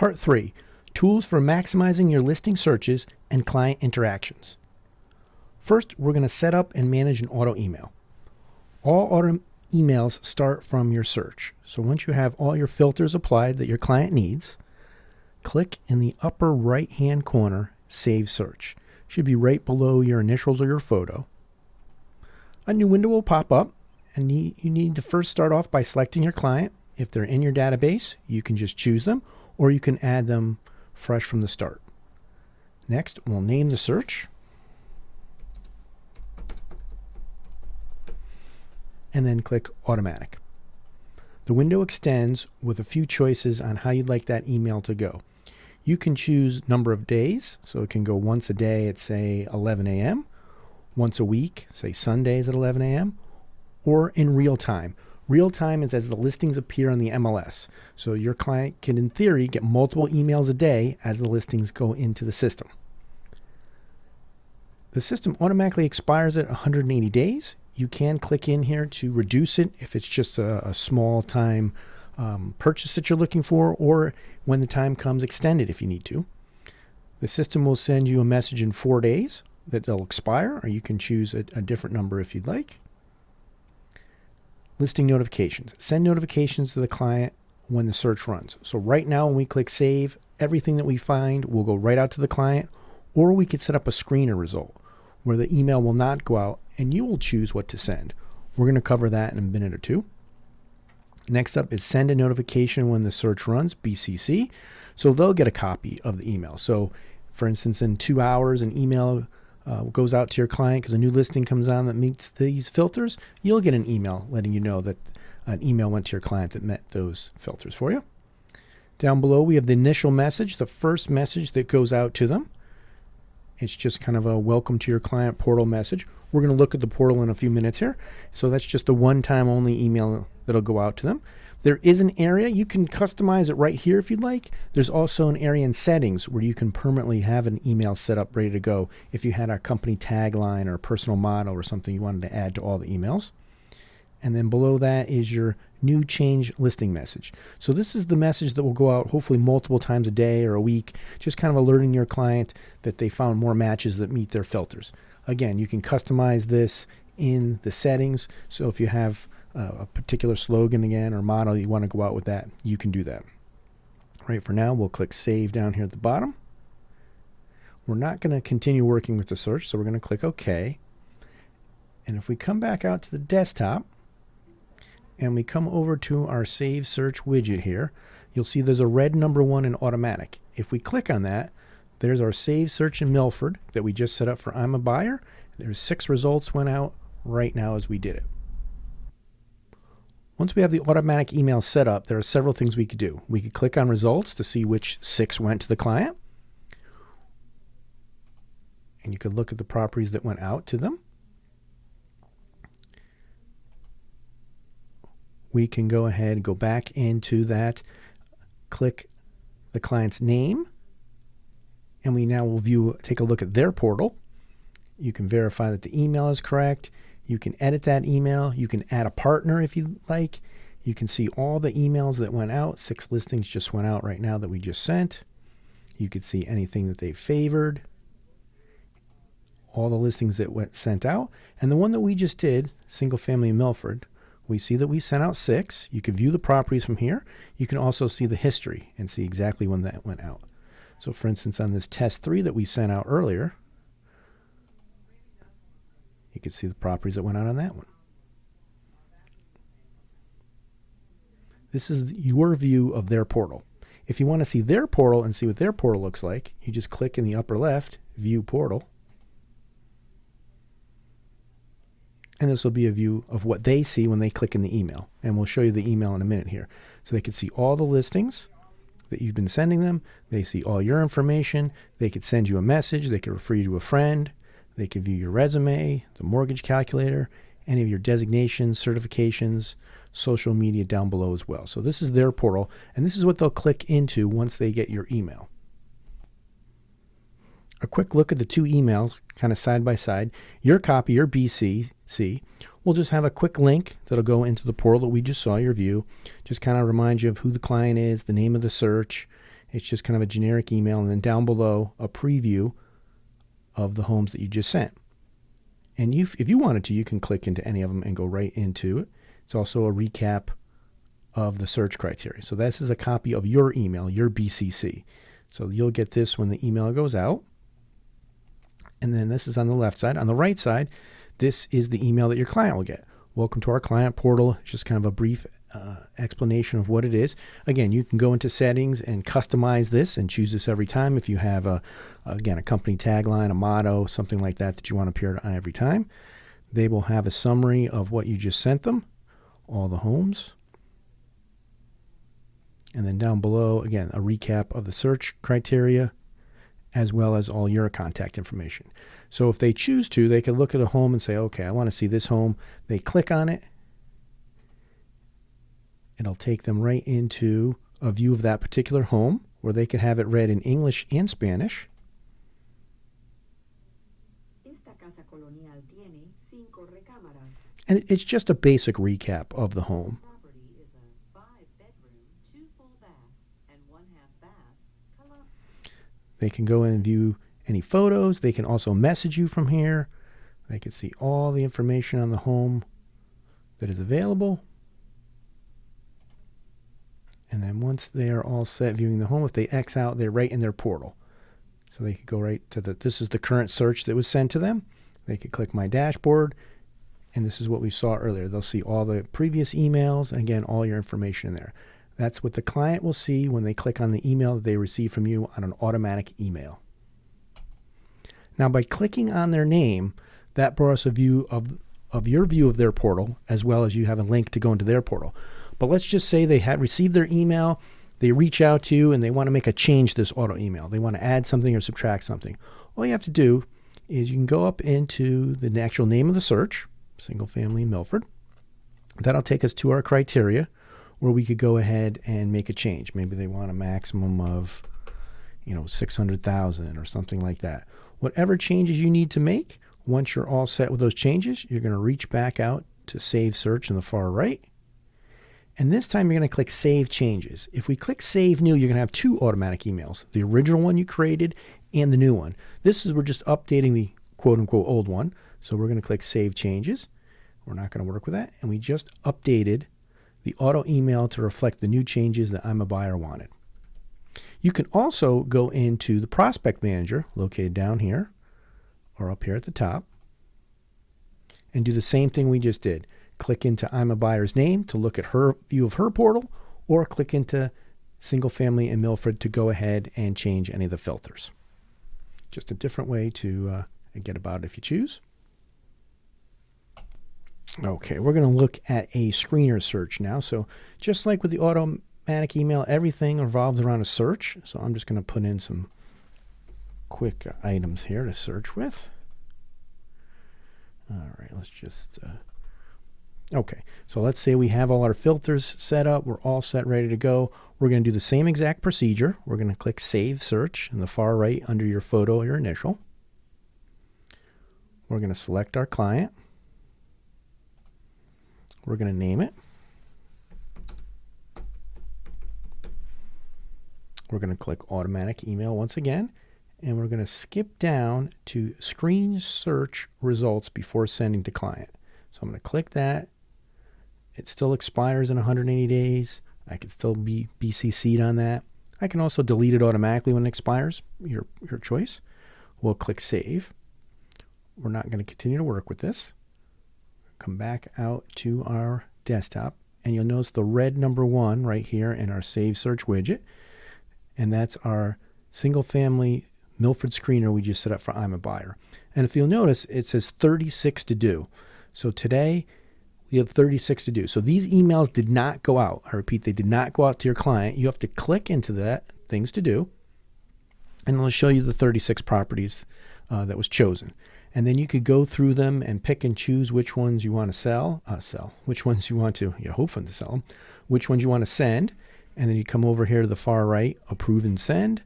Part 3, Tools for Maximizing Your Listing Searches and Client Interactions. First, we're going to set up and manage an auto email. All auto emails start from your search. So once you have all your filters applied that your client needs, click in the upper right-hand corner, Save Search. Should be right below your initials or your photo. A new window will pop up, and you need to first start off by selecting your client. If they're in your database, you can just choose them, or you can add them fresh from the start. Next, we'll name the search. And then click Automatic. The window extends with a few choices on how you'd like that email to go. You can choose number of days, so it can go once a day at, say, 11 a.m., once a week, say Sundays at 11 a.m., or in real time. Real time is as the listings appear on the MLS. So your client can, in theory, get multiple emails a day as the listings go into the system. The system automatically expires at 180 days. You can click in here to reduce it if it's just a small time purchase that you're looking for, or when the time comes, extend it if you need to. The system will send you a message in 4 days that they'll expire, or you can choose a different number if you'd like. Listing notifications. Send notifications to the client when the search runs. So right now when we click save, everything that we find will go right out to the client, or we could set up a screener result where the email will not go out and you will choose what to send. We're going to cover that in a minute or two. Next up is send a notification when the search runs, BCC. So they'll get a copy of the email. So for instance, in 2 hours, an email goes out to your client because a new listing comes on that meets these filters. You'll get an email letting you know that an email went to your client that met those filters for you. Down below, we have the initial message, the first message that goes out to them. It's just kind of a welcome to your client portal message. We're going to look at the portal in a few minutes here. So that's just a one-time only email that'll go out to them. There is an area, you can customize it right here if you'd like. There's also an area in settings where you can permanently have an email set up ready to go if you had a company tagline or a personal motto or something you wanted to add to all the emails. And then below that is your new change listing message. So this is the message that will go out hopefully multiple times a day or a week, just kind of alerting your client that they found more matches that meet their filters. Again, you can customize this in the settings. So if you have a particular slogan again or motto you want to go out with that, you can do that. Right, for now, we'll click save down here at the bottom. We're not going to continue working with the search, so we're going to click OK. And if we come back out to the desktop, and we come over to our Save Search widget here, you'll see there's a red number 1 in automatic. If we click on that, there's our Save Search in Milford that we just set up for I'm a Buyer. There's 6 results went out right now as we did it. Once we have the automatic email set up, there are several things we could do. We could click on results to see which 6 went to the client. And you could look at the properties that went out to them. We can go ahead and go back into that, click the client's name, and we now will take a look at their portal. You can verify that the email is correct. You can edit that email. You can add a partner if you like. You can see all the emails that went out. 6 listings just went out right now that we just sent. You could see anything that they favored, all the listings that went sent out. And the one that we just did, Single Family in Milford, we see that we sent out 6. You can view the properties from here. You can also see the history and see exactly when that went out. So for instance, on this test 3 that we sent out earlier, you can see the properties that went out on that one. This is your view of their portal. If you want to see their portal and see what their portal looks like, you just click in the upper left, View Portal. And this will be a view of what they see when they click in the email. And we'll show you the email in a minute here. So they can see all the listings that you've been sending them. They see all your information. They could send you a message. They could refer you to a friend. They can view your resume, the mortgage calculator, any of your designations, certifications, social media down below as well. So this is their portal, and this is what they'll click into once they get your email. A quick look at the 2 emails, kind of side by side. Your copy, your BCC, will just have a quick link that'll go into the portal that we just saw, your view. Just kind of remind you of who the client is, the name of the search, It's just kind of a generic email, and then down below a preview of the homes that you just sent. And if you wanted to, you can click into any of them and go right into it. It's also a recap of the search criteria. So this is a copy of your email, your BCC. So you'll get this when the email goes out. And then this is on the left side. On the right side, this is the email that your client will get. Welcome to our client portal. It's just kind of a brief explanation of what it is. Again, you can go into settings and customize this and choose this every time if you have a company tagline, a motto, something like that you want to appear on every time. They will have a summary of what you just sent them, all the homes. And then down below, again, a recap of the search criteria as well as all your contact information. So if they choose to, they could look at a home and say, okay, I want to see this home. They click on it. It'll take them right into a view of that particular home where they could have it read in English and Spanish. And it's just a basic recap of the home. They can go in and view any photos. They can also message you from here. They can see all the information on the home that is available. And then once they are all set viewing the home, if they X out, they're right in their portal. So they could go right to this is the current search that was sent to them. They could click My Dashboard, and this is what we saw earlier. They'll see all the previous emails, and again, all your information in there. That's what the client will see when they click on the email that they receive from you on an automatic email. Now, by clicking on their name, that brought us a view of your view of their portal, as well as you have a link to go into their portal. But let's just say they had received their email, they reach out to you, and they want to make a change to this auto email. They want to add something or subtract something. All you have to do is you can go up into the actual name of the search, single family Milford. That'll take us to our criteria where we could go ahead and make a change. Maybe they want a maximum of, 600,000 or something like that. Whatever changes you need to make, once you're all set with those changes, you're going to reach back out to Save Search in the far right. And this time you're going to click Save Changes. If we click Save New, you're going to have two automatic emails, the original one you created and the new one. We're just updating the quote-unquote old one. So we're going to click Save Changes. We're not going to work with that. And we just updated the auto email to reflect the new changes that I'm a Buyer wanted. You can also go into the Prospect Manager, located down here or up here at the top, and do the same thing we just did. Click into I'm a Buyer's name to look at her view of her portal, or click into Single Family and Milford to go ahead and change any of the filters. Just a different way to get about it if you choose. Okay, we're going to look at a screener search now. So just like with the automatic email, everything revolves around a search. So I'm just going to put in some quick items here to search with. All right, let's just... Okay, so let's say we have all our filters set up. We're all set, ready to go. We're going to do the same exact procedure. We're going to click Save Search in the far right under your photo or your initial. We're going to select our client. We're going to name it. We're going to click Automatic Email once again, and we're going to skip down to Screen Search Results before sending to client. So I'm going to click that. It still expires in 180 days. I can still be BCC'd on that. I can also delete it automatically when it expires, your choice. We'll click Save. We're not going to continue to work with this. Come back out to our desktop, and you'll notice the red number 1 right here in our Save Search widget, and that's our Single Family Milford screener we just set up for I'm a Buyer. And if you'll notice, it says 36 to do. So today we have 36 to do. So these emails did not go out. I repeat, they did not go out to your client. You have to click into that, things to do, and it'll show you the 36 properties that was chosen. And then you could go through them and pick and choose which ones you want to sell, which ones you want to, you're hoping to sell them, which ones you want to send. And then you come over here to the far right, approve and send.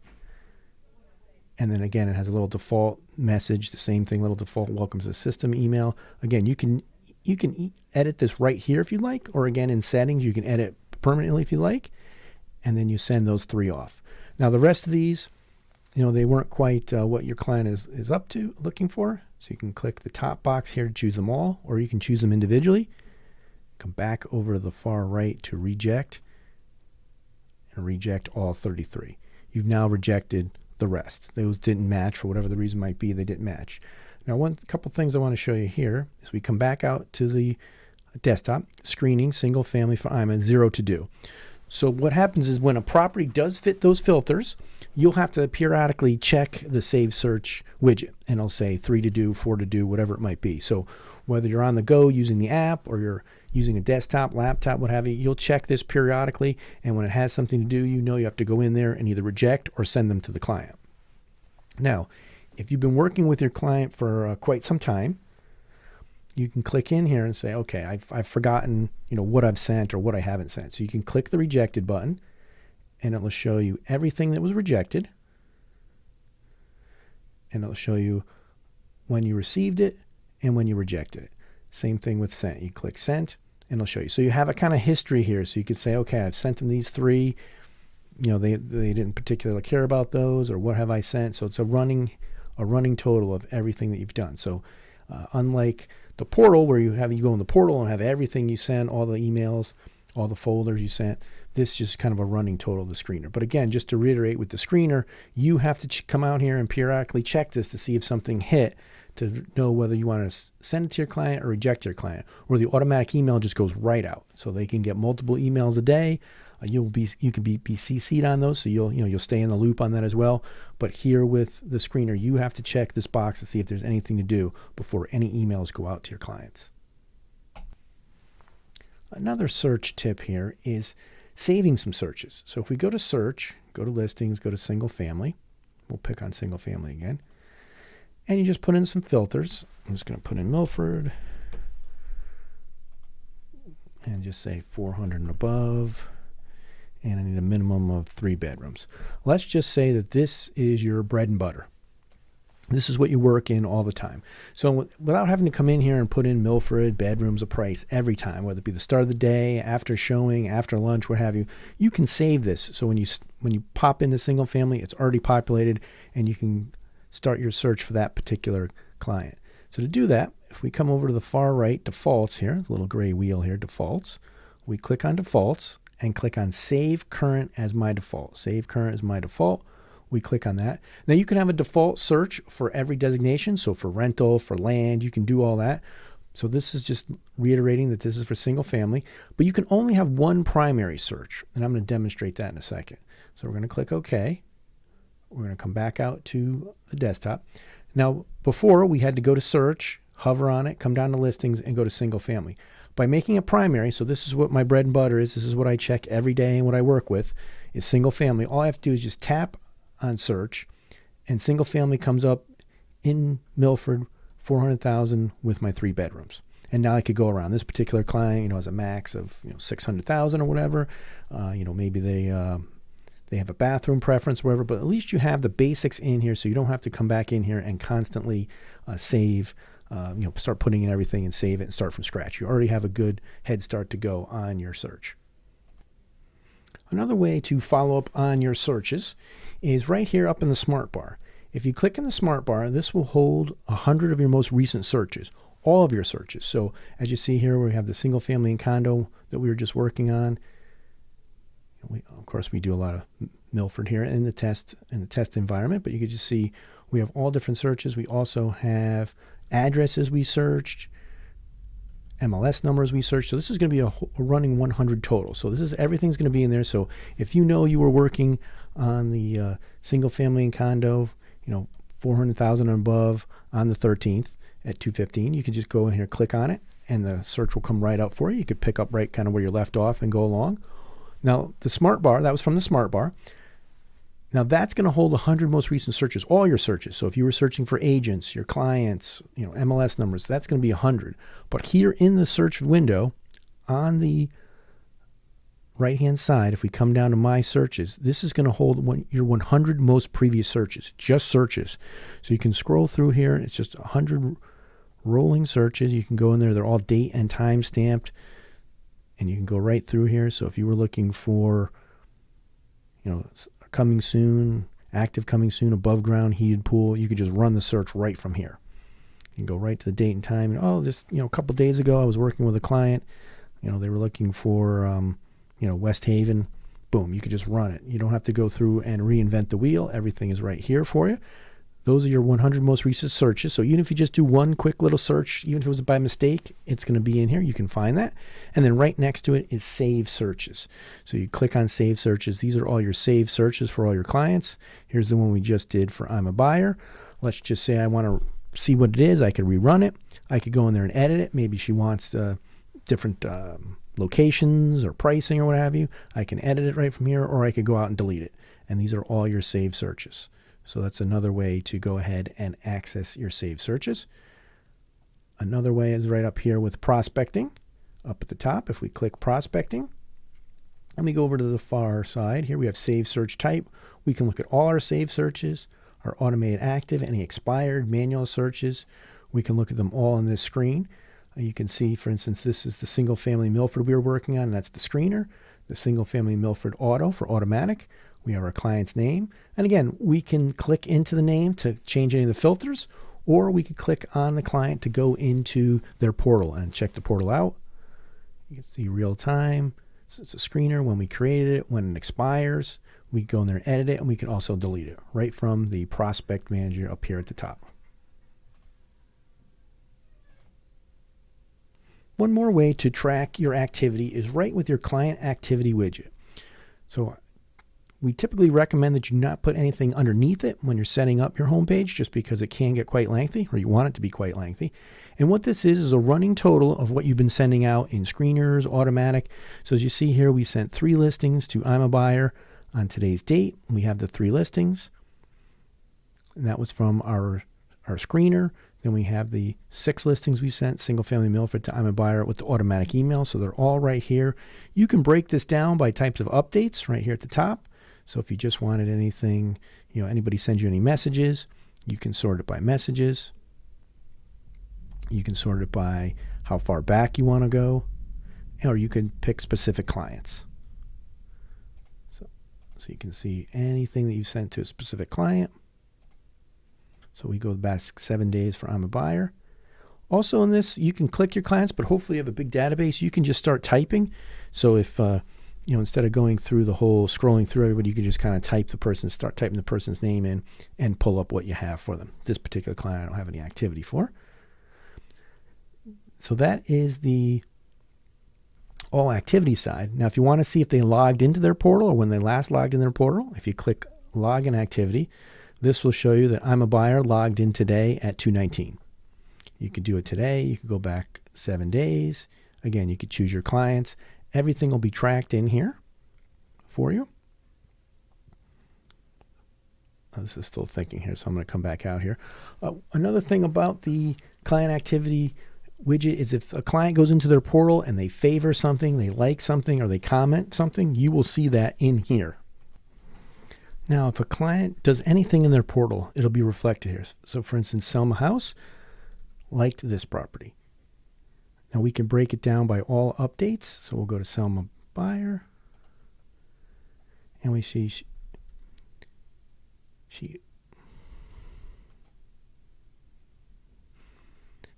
And then again, it has a little default message, the same thing, little default welcome to the system email. Again, you can edit this right here if you'd like, or again in settings, you can edit permanently if you like, and then you send those 3 off. Now the rest of these, they weren't quite what your client is up to looking for. So you can click the top box here to choose them all, or you can choose them individually. Come back over to the far right to reject, and reject all 33. You've now rejected the rest. Those didn't match for whatever the reason might be. They didn't match. Now, couple things I want to show you here is we come back out to the desktop, screening, single family for IMA, 0 to do. So what happens is when a property does fit those filters, you'll have to periodically check the Save Search widget, and it'll say 3 to do, 4 to do, whatever it might be. So whether you're on the go using the app or you're using a desktop, laptop, what have you, you'll check this periodically, and when it has something to do, you have to go in there and either reject or send them to the client. Now, if you've been working with your client for quite some time, you can click in here and say, okay, I've forgotten, what I've sent or what I haven't sent. So you can click the rejected button, and it will show you everything that was rejected, and it'll show you when you received it and when you rejected it. Same thing with sent. You click sent, and it'll show you. So you have a kind of history here. So you could say, okay, I've sent them these 3. They didn't particularly care about those, or what have I sent? So it's a running total of everything that you've done. So unlike the portal, where you go in the portal and have everything you sent, all the emails, all the folders you sent, this is just kind of a running total of the screener. But again, just to reiterate with the screener, you have to come out here and periodically check this to see if something hit, to know whether you want to send it to your client or reject your client, or the automatic email just goes right out. So they can get multiple emails a day. You can be CC'd on those, so you'll stay in the loop on that as well. But here with the screener, you have to check this box to see if there's anything to do before any emails go out to your clients. Another search tip here is saving some searches. So if we go to search, go to listings, go to single family, we'll pick on single family again, and you just put in some filters. I'm just going to put in Milford and just say 400 and above. And I need a minimum of 3 bedrooms. Let's just say that this is your bread and butter. This is what you work in all the time. So without having to come in here and put in Milford, bedrooms, a price every time, whether it be the start of the day, after showing, after lunch, what have you, you can save this. So when you pop into single family, it's already populated, and you can start your search for that particular client. So to do that, if we come over to the far right, defaults here, the little gray wheel here, defaults, we click on defaults, and click on Save Current as my default. Save Current as my default. We click on that. Now you can have a default search for every designation. So for rental, for land, you can do all that. So this is just reiterating that this is for single family, but you can only have one primary search. And I'm going to demonstrate that in a second. So we're going to click OK. We're going to come back out to the desktop. Now before, we had to go to search, hover on it, come down to listings, and go to single family. By making a primary, so this is what my bread and butter is, this is what I check every day and what I work with, is single family. All I have to do is just tap on search, and single family comes up in Milford, 400,000 with my 3 bedrooms. And now I could go around. This particular client, has a max of 600,000 or whatever. Maybe they have a bathroom preference, whatever. But at least you have the basics in here, so you don't have to come back in here and constantly save. Start putting in everything and save it and start from scratch. You already have a good head start to go on your search. Another way to follow up on your searches is right here up in the Smart Bar. If you click in the Smart Bar, this will hold 100 of your most recent searches, all of your searches. So as you see here, we have the single family and condo that we were just working on. Of course, we do a lot of Milford here in the test environment, but you can just see we have all different searches. We also have addresses we searched, MLS numbers we searched. So this is going to be a running 100 total. So this is everything's going to be in there. So if you were working on the single family and condo, 400,000 and above on the 13th at 2:15, you can just go in here, click on it, and the search will come right up for you. You could pick up right kind of where you left off and go along. Now the Smart Bar, that was from the Smart Bar. Now that's going to hold 100 most recent searches, all your searches. So if you were searching for agents, your clients, MLS numbers, that's going to be 100. But here in the search window on the right-hand side, if we come down to My Searches, this is going to hold your 100 most previous searches, just searches. So you can scroll through here. It's just 100 rolling searches. You can go in there. They're all date and time stamped. And you can go right through here. So if you were looking for, a coming soon, active coming soon, above ground heated pool. You could just run the search right from here. You can go right to the date and time. And, oh, this, a couple days ago I was working with a client. They were looking for, West Haven. Boom, you could just run it. You don't have to go through and reinvent the wheel. Everything is right here for you. Those are your 100 most recent searches. So even if you just do one quick little search, even if it was by mistake, it's going to be in here. You can find that. And then right next to it is Save Searches. So you click on Save Searches. These are all your saved searches for all your clients. Here's the one we just did for I'm a Buyer. Let's just say I want to see what it is. I could rerun it. I could go in there and edit it. Maybe she wants different locations or pricing or what have you. I can edit it right from here, or I could go out and delete it. And these are all your saved searches. So that's another way to go ahead and access your saved searches. Another way is right up here with prospecting. Up at the top, if we click prospecting, and we go over to the far side, here we have save search type. We can look at all our saved searches, our automated active, any expired manual searches. We can look at them all on this screen. You can see, for instance, this is the single family Milford we were working on, and that's the screener. The single family Milford auto for automatic. We have our client's name. And again, we can click into the name to change any of the filters, or we could click on the client to go into their portal and check the portal out. You can see real time. So it's a screener when we created it, when it expires. We go in there and edit it, and we can also delete it right from the prospect manager up here at the top. One more way to track your activity is right with your client activity widget. So we typically recommend that you not put anything underneath it when you're setting up your homepage, just because it can get quite lengthy, or you want it to be quite lengthy. And what this is a running total of what you've been sending out in screeners, automatic. So as you see here, we sent 3 listings to I'm a Buyer on today's date. We have the 3 listings, and that was from our screener. Then we have the 6 listings we sent, single family Milford to I'm a Buyer with the automatic email. So they're all right here. You can break this down by types of updates right here at the top. So if you just wanted anything, anybody sends you any messages, you can sort it by messages. You can sort it by how far back you want to go, or you can pick specific clients. So you can see anything that you sent to a specific client. So we go back 7 days for I'm a Buyer. Also in this, you can click your clients, but hopefully you have a big database. You can just start typing. So if instead of going through the whole scrolling through everybody, you can just kind of start typing the person's name in and pull up what you have for them. This particular client I don't have any activity for. So that is the all activity side. Now, if you want to see if they logged into their portal or when they last logged in their portal, if you click login activity, this will show you that I'm a Buyer logged in today at 2:19. You could do it today. You could go back 7 days. Again, you could choose your clients. Everything will be tracked in here for you. This is still thinking here, so I'm going to come back out here. Another thing about the client activity widget is if a client goes into their portal and they favor something, they like something, or they comment something, you will see that in here. Now, if a client does anything in their portal, it'll be reflected here. So for instance, Selma House liked this property. Now we can break it down by all updates. So we'll go to Selma Buyer, and we see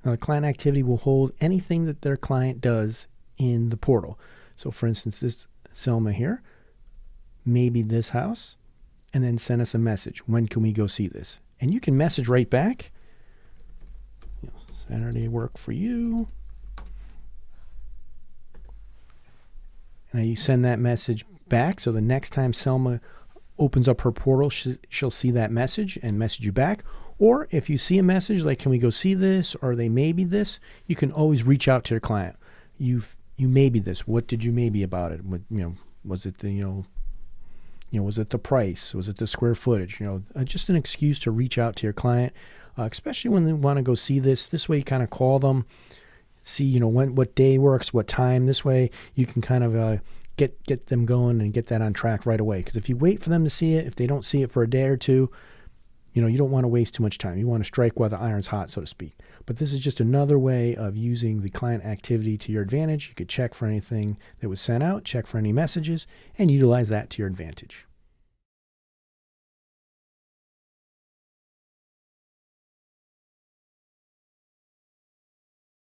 now the client activity will hold anything that their client does in the portal. So for instance, this Selma here, maybe this house, and then send us a message. When can we go see this? And you can message right back. Saturday work for you. Now you send that message back, so the next time Selma opens up her portal, she'll see that message and message you back. Or if you see a message like, can we go see this, or they maybe this, you can always reach out to your client. You maybe this. What did you maybe about it? What, was it the, was it the price? Was it the square footage? Just an excuse to reach out to your client, especially when they want to go see this. This way you kind of call them, see, what day works, what time. This way you can kind of get them going and get that on track right away. Because if you wait for them to see it, if they don't see it for a day or two, you don't want to waste too much time. You want to strike while the iron's hot, so to speak. But this is just another way of using the client activity to your advantage. You could check for anything that was sent out, check for any messages, and utilize that to your advantage.